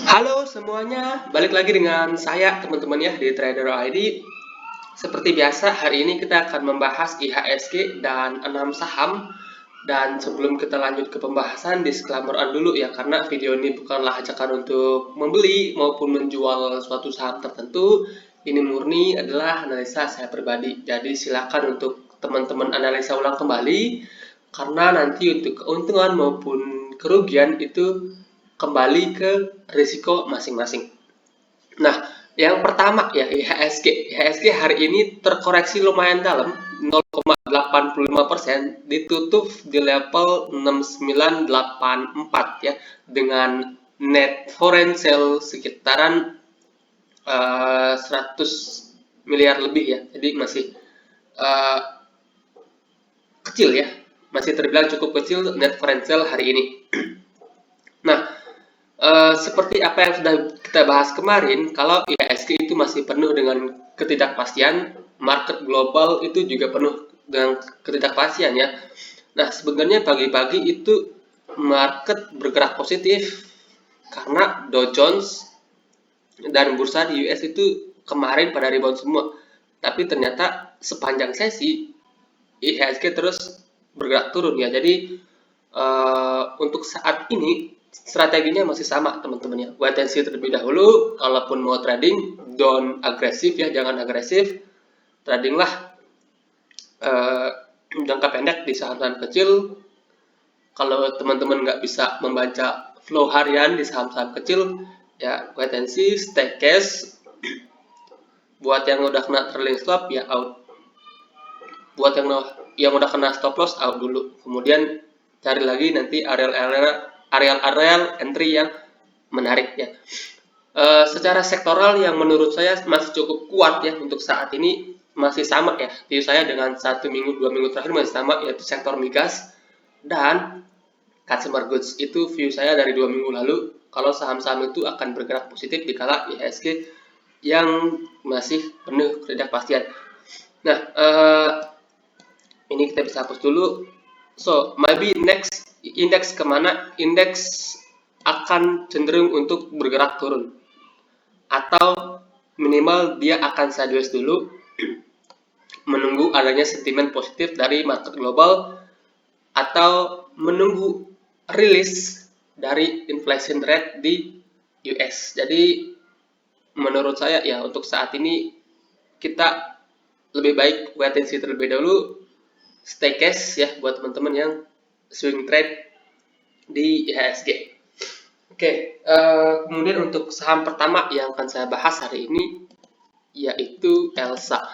Halo semuanya, balik lagi dengan saya teman-teman ya di Trader ID. Seperti biasa, hari ini kita akan membahas IHSG dan 6 saham. Dan sebelum kita lanjut ke pembahasan, disclaimer dulu ya, karena video ini bukanlah ajakan untuk membeli maupun menjual suatu saham tertentu. Ini murni adalah analisa saya pribadi. Jadi silakan untuk teman-teman analisa ulang kembali, karena nanti untuk keuntungan maupun kerugian itu kembali ke risiko masing-masing. Nah, yang pertama ya IHSG. IHSG hari ini terkoreksi lumayan dalam, 0,85%, ditutup di level 6984 ya, dengan net foreign sale sekitaran 100 miliar lebih ya. Jadi masih uh, kecil ya, masih terbilang cukup kecil net foreign sale hari ini. Nah, seperti apa yang sudah kita bahas kemarin, kalau IHSG itu masih penuh dengan ketidakpastian, market global itu juga penuh dengan ketidakpastian ya. Nah, sebenarnya pagi-pagi itu market bergerak positif karena Dow Jones dan bursa di US itu kemarin pada rebound semua. Tapi ternyata sepanjang sesi IHSG terus bergerak turun ya. Jadi untuk saat ini strateginya masih sama teman-teman ya. Wait and see terlebih dahulu. Kalaupun mau trading, don't agresif ya, jangan agresif. Tradinglah uh, jangka pendek di saham-saham kecil. Kalau teman-teman nggak bisa membaca flow harian di saham-saham kecil, ya wait and see, stay cash. Buat yang udah kena trailing stop ya out. Buat yang udah kena stop loss out dulu. Kemudian cari lagi nanti areal entry yang menarik ya. Secara sektoral yang menurut saya masih cukup kuat ya untuk saat ini, masih sama ya. View saya dengan 1 minggu 2 minggu terakhir masih sama, yaitu sektor migas dan consumer goods. Itu view saya dari 2 minggu lalu. Kalau saham-saham itu akan bergerak positif dikala IHSG yang masih penuh ketidakpastian. Nah, ini kita bisa hapus dulu. So, maybe next indeks kemana? Indeks akan cenderung untuk bergerak turun. Atau minimal dia akan sideways dulu, menunggu adanya sentimen positif dari market global, atau menunggu rilis dari inflation rate di US. Jadi, menurut saya ya untuk saat ini kita lebih baik wait and see terlebih dahulu, stay cash ya buat teman-teman yang swing trade di IHSG. Oke, kemudian untuk saham pertama yang akan saya bahas hari ini yaitu Elsa.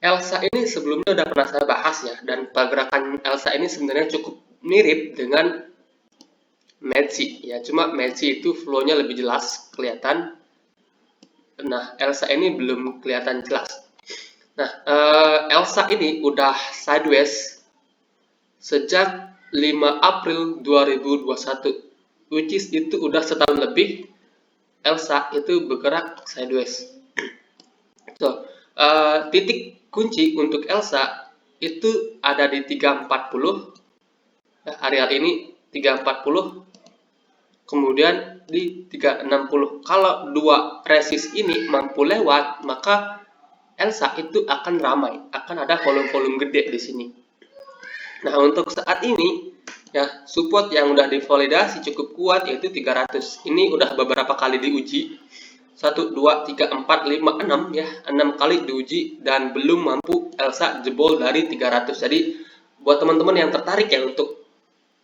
Elsa ini sebelumnya udah pernah saya bahas ya, dan pergerakan Elsa ini sebenarnya cukup mirip dengan Medsi ya, cuma Medsi itu flow-nya lebih jelas kelihatan. Nah, Elsa ini belum kelihatan jelas. Nah, Elsa ini udah sideways sejak 5 April 2021, which is itu udah setahun lebih Elsa itu bergerak sideways. So, titik kunci untuk Elsa itu ada di 340, areal ini 340, kemudian di 360. Kalau dua resist ini mampu lewat, maka Elsa itu akan ramai, akan ada volume-volume gede di sini. Nah, untuk saat ini ya, support yang udah divalidasi cukup kuat yaitu 300. Ini udah beberapa kali diuji. 1 2 3 4 5 6 ya, 6 kali diuji dan belum mampu Elsa jebol dari 300. Jadi buat teman-teman yang tertarik ya untuk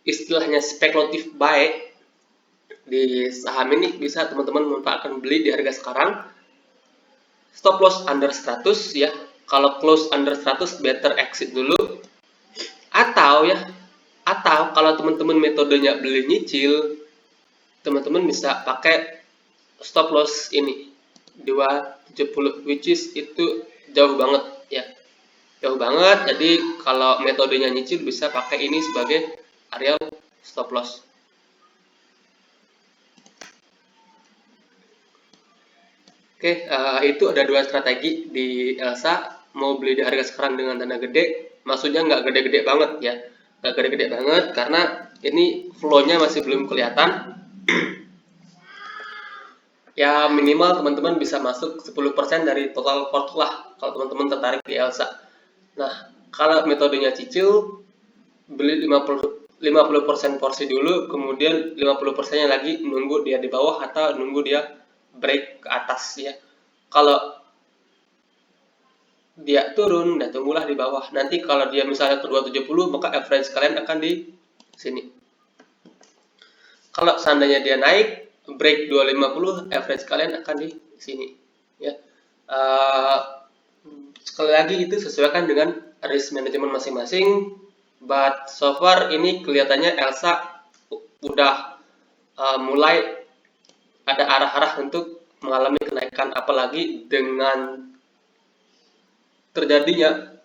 istilahnya spekulatif buy di saham ini, bisa teman-teman manfaatkan beli di harga sekarang. Stop loss under 100 ya. Kalau close under 100 better exit dulu. Atau kalau teman-teman metodenya beli nyicil, teman-teman bisa pakai stop loss ini 270, which is itu jauh banget ya, jauh banget. Jadi kalau metodenya nyicil bisa pakai ini sebagai area stop loss. Oke, itu ada dua strategi di Elsa. Mau beli di harga sekarang dengan dana gede, maksudnya nggak gede-gede banget ya, nggak gede-gede banget, karena Ini flow-nya masih belum kelihatan. Ya minimal teman-teman bisa masuk 10% dari total port lah kalau teman-teman tertarik di Elsa. Nah, kalau metodenya cicil, beli 50% porsi dulu, kemudian 50%-nya lagi nunggu dia di bawah atau nunggu dia break ke atas ya. Kalau dia turun, dan tunggulah di bawah. Nanti kalau dia misalnya ke 270, maka average kalian akan di sini. Kalau seandainya dia naik, break 250, average kalian akan di sini. Ya. Sekali lagi itu sesuaikan dengan risk management masing-masing. But so far ini kelihatannya Elsa udah mulai ada arah-arah untuk mengalami kenaikan, apalagi dengan terjadinya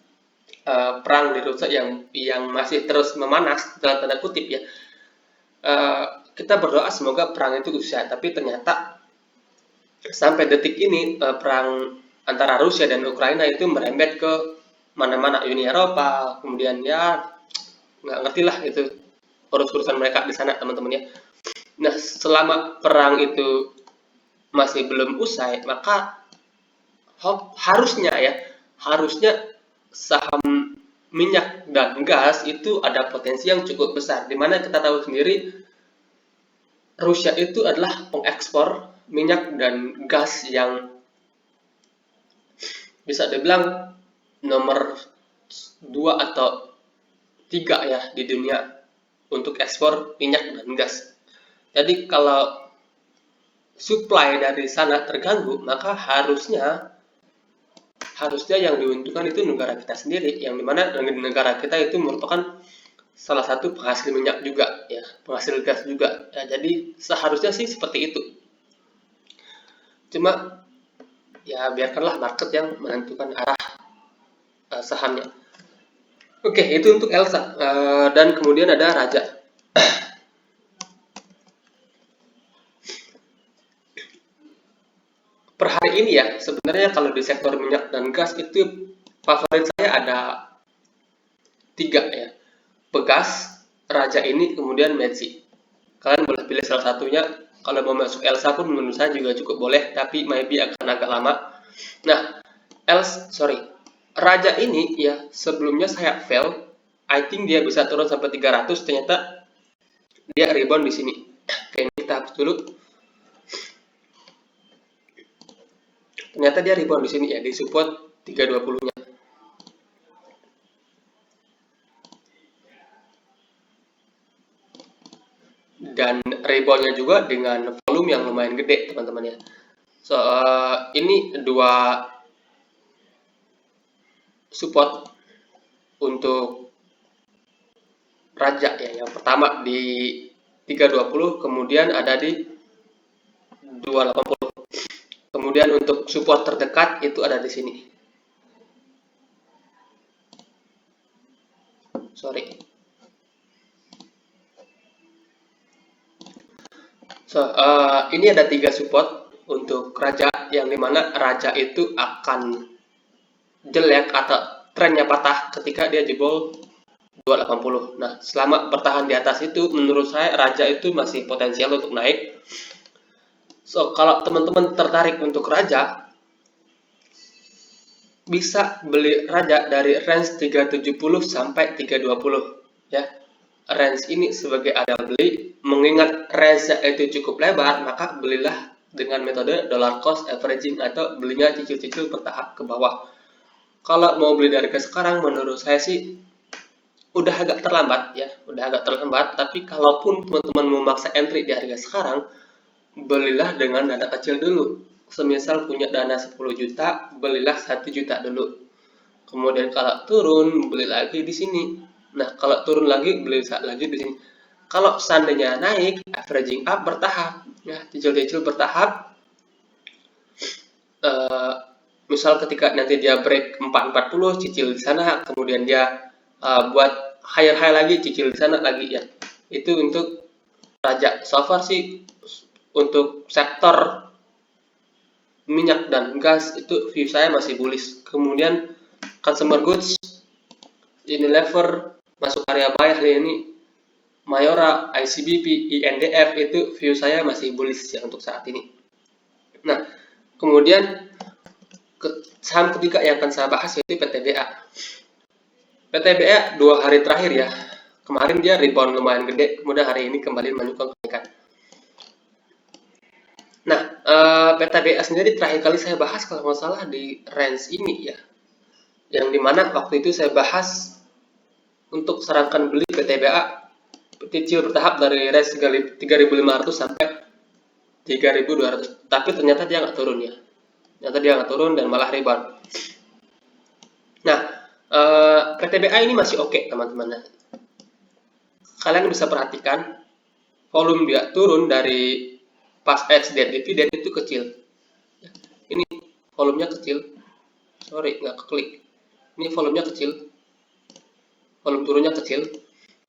perang di Rusia yang masih terus memanas dalam tanda kutip ya. Kita berdoa semoga perang itu usai, tapi ternyata sampai detik ini perang antara Rusia dan Ukraina itu merembet ke mana-mana, Uni Eropa, kemudian ya nggak ngerti lah itu urusan mereka di sana teman-teman ya. Nah, selama perang itu masih belum usai, maka harusnya saham minyak dan gas itu ada potensi yang cukup besar, dimana kita tahu sendiri Rusia itu adalah pengekspor minyak dan gas yang bisa dibilang nomor 2 atau 3 ya di dunia untuk ekspor minyak dan gas. Jadi kalau supply dari sana terganggu, maka harusnya yang diuntungkan itu negara kita sendiri, yang dimana negara kita itu merupakan salah satu penghasil minyak juga ya, penghasil gas juga ya, jadi seharusnya sih seperti itu. Cuma ya biarkanlah market yang menentukan arah sahamnya. Oke, itu untuk Elsa. Dan kemudian ada Raja. Per hari ini ya, sebenarnya kalau di sektor minyak dan gas itu favorit saya ada 3 ya. Pegas, Raja ini, kemudian Metsi. Kalian boleh pilih salah satunya. Kalau mau masuk Elsa pun menurut saya juga cukup boleh, tapi maybe akan agak lama. Nah, Raja ini ya sebelumnya saya fail. I think dia bisa turun sampai 300, ternyata dia rebound di sini. Oke, ini kita hapus dulu. Ternyata dia rebound di sini ya, di support 320-nya. Dan reboundnya juga dengan volume yang lumayan gede, teman-teman ya. So, ini 2 support untuk Raja ya. Yang pertama di 320, kemudian ada di 280. Kemudian untuk support terdekat itu ada di sini. Ini ada 3 support untuk Raja, yang dimana Raja itu akan jelek atau trennya patah ketika dia jebol 280. Nah, selama bertahan di atas itu, menurut saya Raja itu masih potensial untuk naik. So, kalau teman-teman tertarik untuk Raja, bisa beli Raja dari range 370 sampai 320 ya. Range ini sebagai area beli, mengingat range itu cukup lebar, maka belilah dengan metode dollar cost averaging atau belinya cicil-cicil bertahap ke bawah. Kalau mau beli dari sekarang, menurut saya sih udah agak terlambat ya, tapi kalaupun teman-teman memaksa entry di harga sekarang, belilah dengan dana kecil dulu. Semisal punya dana 10 juta, belilah 1 juta dulu. Kemudian kalau turun, beli lagi di sini. Nah, kalau turun lagi, beli lagi di sini. Kalau seandainya naik, averaging up bertahap, ya, cicil-cicil bertahap. Misal ketika nanti dia break 440, cicil di sana, kemudian dia buat higher high lagi, cicil di sana lagi ya. Itu untuk Raja. So far sih untuk sektor minyak dan gas itu view saya masih bullish. Kemudian consumer goods, Unilever masuk area buy hari ini, Mayora, ICBP, INDF itu view saya masih bullish ya untuk saat ini. Nah, kemudian saham ketiga yang akan saya bahas yaitu PTBA. PTBA 2 hari terakhir ya, kemarin dia rebound lumayan gede, kemudian hari ini kembali menunjukkan kenaikan. Nah, PTBA sendiri terakhir kali saya bahas kalau nggak salah di range ini ya, yang dimana waktu itu saya bahas untuk sarankan beli PTBA cicil bertahap dari range 3.500 sampai 3.200, tapi ternyata dia nggak turun ya, ternyata dia nggak turun dan malah rebound. Nah, PTBA ini masih oke teman-teman. Kalian bisa perhatikan volume dia turun dari pas ex-date dividen itu kecil. Ini volumenya kecil, sorry nggak keklik. Ini volumenya kecil, volume turunnya kecil.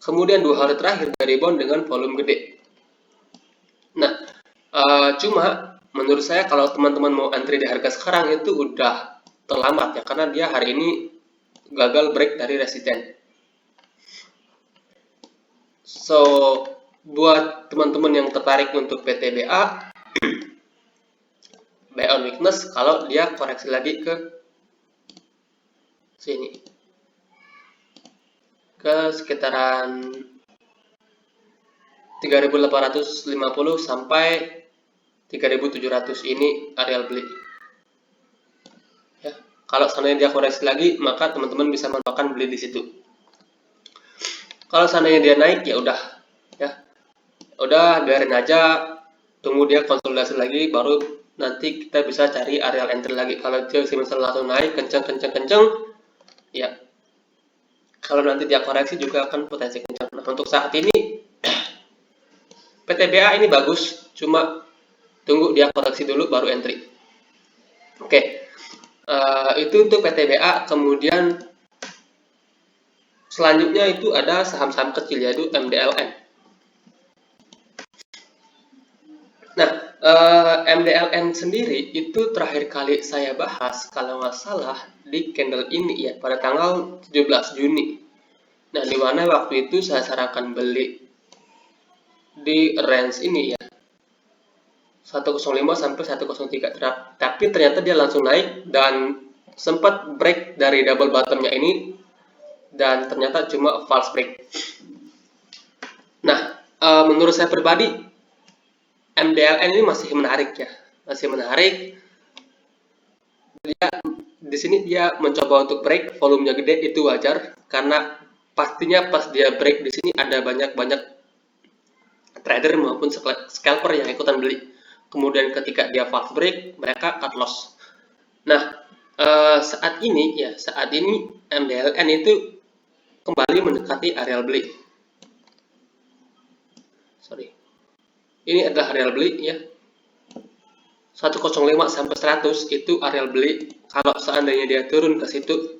Kemudian 2 hari terakhir dia rebound dengan volume gede. Nah, cuma menurut saya kalau teman-teman mau entry di harga sekarang itu udah terlambat ya, karena dia hari ini gagal break dari resisten. So, buat teman-teman yang tertarik untuk PTBA, buy on weakness kalau dia koreksi lagi ke sini, ke sekitaran 3.850 sampai 3.700 ini areal beli. Ya, kalau seandainya dia koreksi lagi, maka teman-teman bisa menentukan beli di situ. Kalau seandainya dia naik ya udah biarin aja, tunggu dia konsolidasi lagi, baru nanti kita bisa cari areal entry lagi. Kalau dia misalnya langsung naik kenceng, ya kalau nanti dia koreksi juga akan potensi kencang. Nah, untuk saat ini PTBA ini bagus, cuma tunggu dia koreksi dulu baru entry. Oke, itu untuk PTBA. Kemudian selanjutnya itu ada saham-saham kecil yaitu MDLN. Nah, MDLN sendiri itu terakhir kali saya bahas kalau nggak salah di candle ini ya, pada tanggal 17 Juni. Nah, di mana waktu itu saya sarankan beli di range ini ya, 105 sampai 103. Tapi ternyata dia langsung naik dan sempat break dari double bottomnya ini, dan ternyata cuma false break. Nah, menurut saya pribadi MDLN ini masih menarik ya, masih menarik. Dia di sini dia mencoba untuk break, volumenya gede itu wajar karena pastinya pas dia break di sini ada banyak trader maupun scalper yang ikutan beli. Kemudian ketika dia false break, mereka cut loss. Nah, saat ini MDLN itu kembali mendekati areal beli. Ini adalah areal beli ya. 105 sampai 100 itu areal beli. Kalau seandainya dia turun ke situ,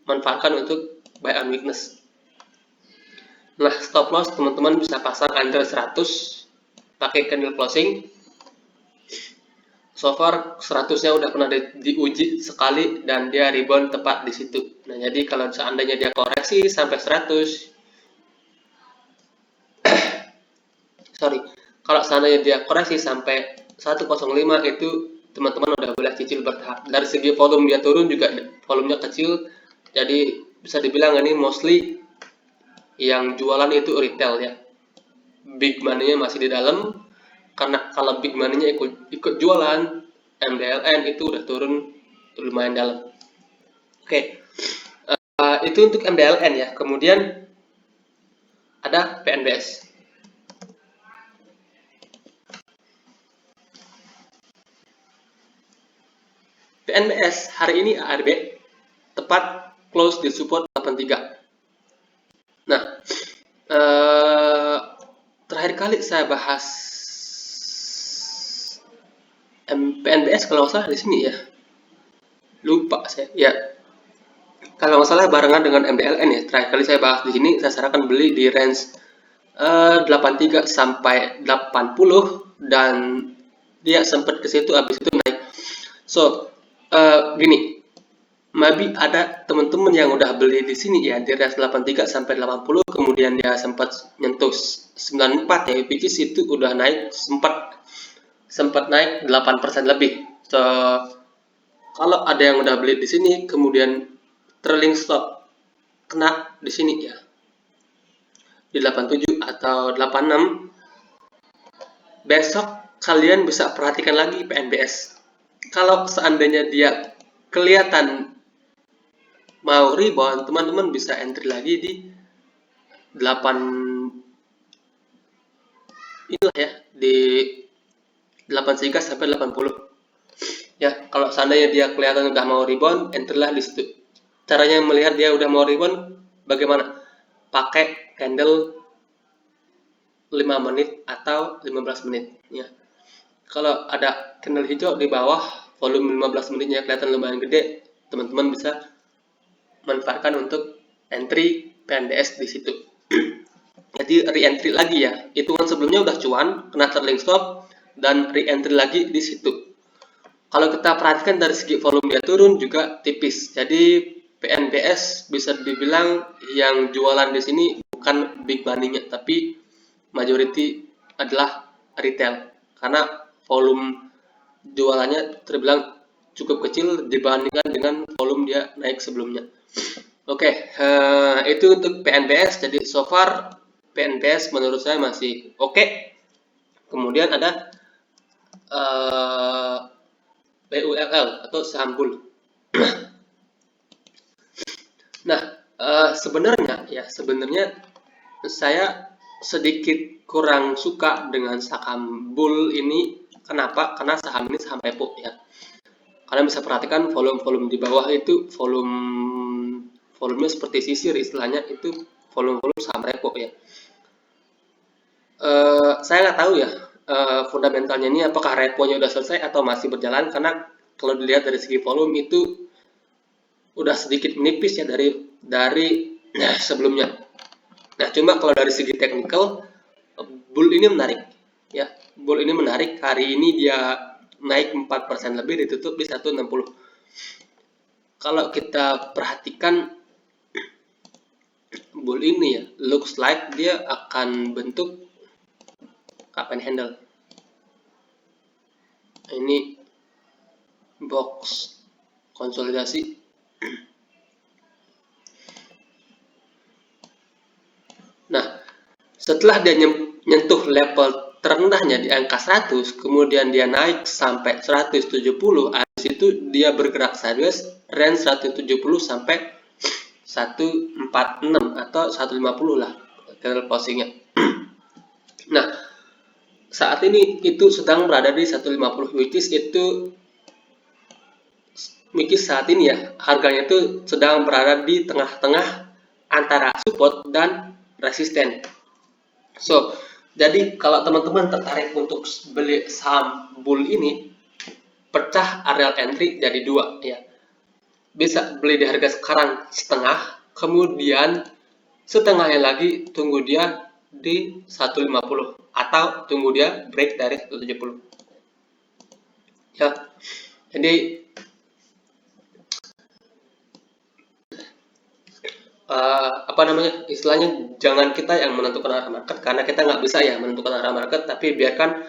manfaatkan untuk buy on weakness. Nah, stop loss teman-teman bisa pasang under 100 pakai candle closing. So far 100-nya udah pernah diuji sekali dan dia rebound tepat di situ. Nah, jadi kalau seandainya dia koreksi sampai 100 kalau seandainya dia koreksi sampai 105 itu teman-teman udah boleh cicil bertahap. Dari segi volume dia turun juga, volumenya kecil, jadi bisa dibilang ini mostly yang jualan itu retail ya. Big money-nya masih di dalam, karena kalau big money-nya ikut jualan, MDLN itu udah turun lumayan dalam. Oke, itu untuk MDLN ya. Kemudian ada PNBS. PNBS hari ini ARB tepat close di support 83. Nah, terakhir kali saya bahas PNBS kalau nggak salah di sini ya, lupa saya ya. Kalau nggak salah barengan dengan MDLN ya. Terakhir kali saya bahas di sini, saya sarankan beli di range 83 sampai 80 dan dia sempat ke situ, habis itu naik. So, gini, maybe ada teman-teman yang udah beli di sini ya di range 83 sampai 80, kemudian dia sempat nyentuh 94 ya, which is itu udah naik sempat naik 8% lebih. So, kalau ada yang udah beli di sini kemudian trailing stop kena di sini ya di 87 atau 86, besok kalian bisa perhatikan lagi PNBS. Kalau seandainya dia kelihatan mau rebound, teman-teman bisa entry lagi di 8 inilah ya, di 83 sampai 80. Ya, kalau seandainya dia kelihatan udah mau rebound, entry lah di situ. Caranya melihat dia udah mau rebound bagaimana? Pakai candle 5 menit atau 15 menit ya. Kalau ada candle hijau di bawah, volume 15 menitnya kelihatan lumayan gede, teman-teman bisa manfaatkan untuk entry PNDS di situ. Jadi re-entry lagi ya. Hitungan sebelumnya udah cuan, kena trailing stop dan re-entry lagi di situ. Kalau kita perhatikan dari segi volume dia turun juga tipis. Jadi PNBS bisa dibilang yang jualan di sini bukan big money-nya, tapi majority adalah retail. Karena volume jualannya terbilang cukup kecil dibandingkan dengan volume dia naik sebelumnya. Oke, itu untuk PNBS. Jadi so far PNBS menurut saya masih oke. Kemudian ada BULL atau saham bull. Nah, sebenarnya saya sedikit kurang suka dengan saham bull ini. Kenapa? Karena saham ini saham repo ya. Kalian bisa perhatikan volume-volume di bawah itu volumenya seperti sisir, istilahnya itu volume-volume saham repo ya. Saya nggak tahu ya fundamentalnya ini apakah reponya udah selesai atau masih berjalan, karena kalau dilihat dari segi volume itu udah sedikit menipis ya dari sebelumnya. Nah, cuma kalau dari segi technical, bull ini menarik ya. Bull ini menarik, hari ini dia naik 4% lebih, ditutup di 160. Kalau kita perhatikan bull ini ya, looks like dia akan bentuk cup and handle. Ini box konsolidasi. Nah, setelah dia nyentuh level terendahnya di angka 100, kemudian dia naik sampai 170, habis itu dia bergerak sideways range 170 sampai 146 atau 150 lah candle closingnya. Nah, saat ini itu sedang berada di 150, which is saat ini ya harganya itu sedang berada di tengah-tengah antara support dan resisten. So, jadi kalau teman-teman tertarik untuk beli saham bull ini, pecah area entry jadi dua ya. Bisa beli di harga sekarang setengah, kemudian setengahnya lagi tunggu dia di 150 atau tunggu dia break dari 170. Ya. Jadi istilahnya jangan kita yang menentukan arah market, karena kita nggak bisa ya menentukan arah market, tapi biarkan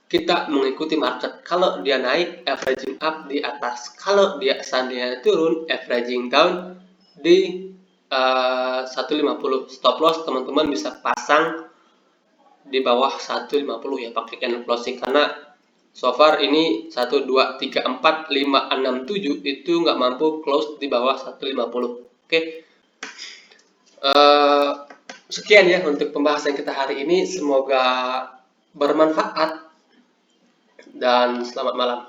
kita mengikuti market. Kalau dia naik, averaging up di atas. Kalau dia seandainya turun, averaging down di 150. Stop loss teman-teman bisa pasang di bawah 150 ya, pakai candle closing, karena so far ini 1, 2, 3, 4, 5, 6, 7 itu nggak mampu close di bawah 150. Oke. Sekian ya untuk pembahasan kita hari ini, semoga bermanfaat dan selamat malam.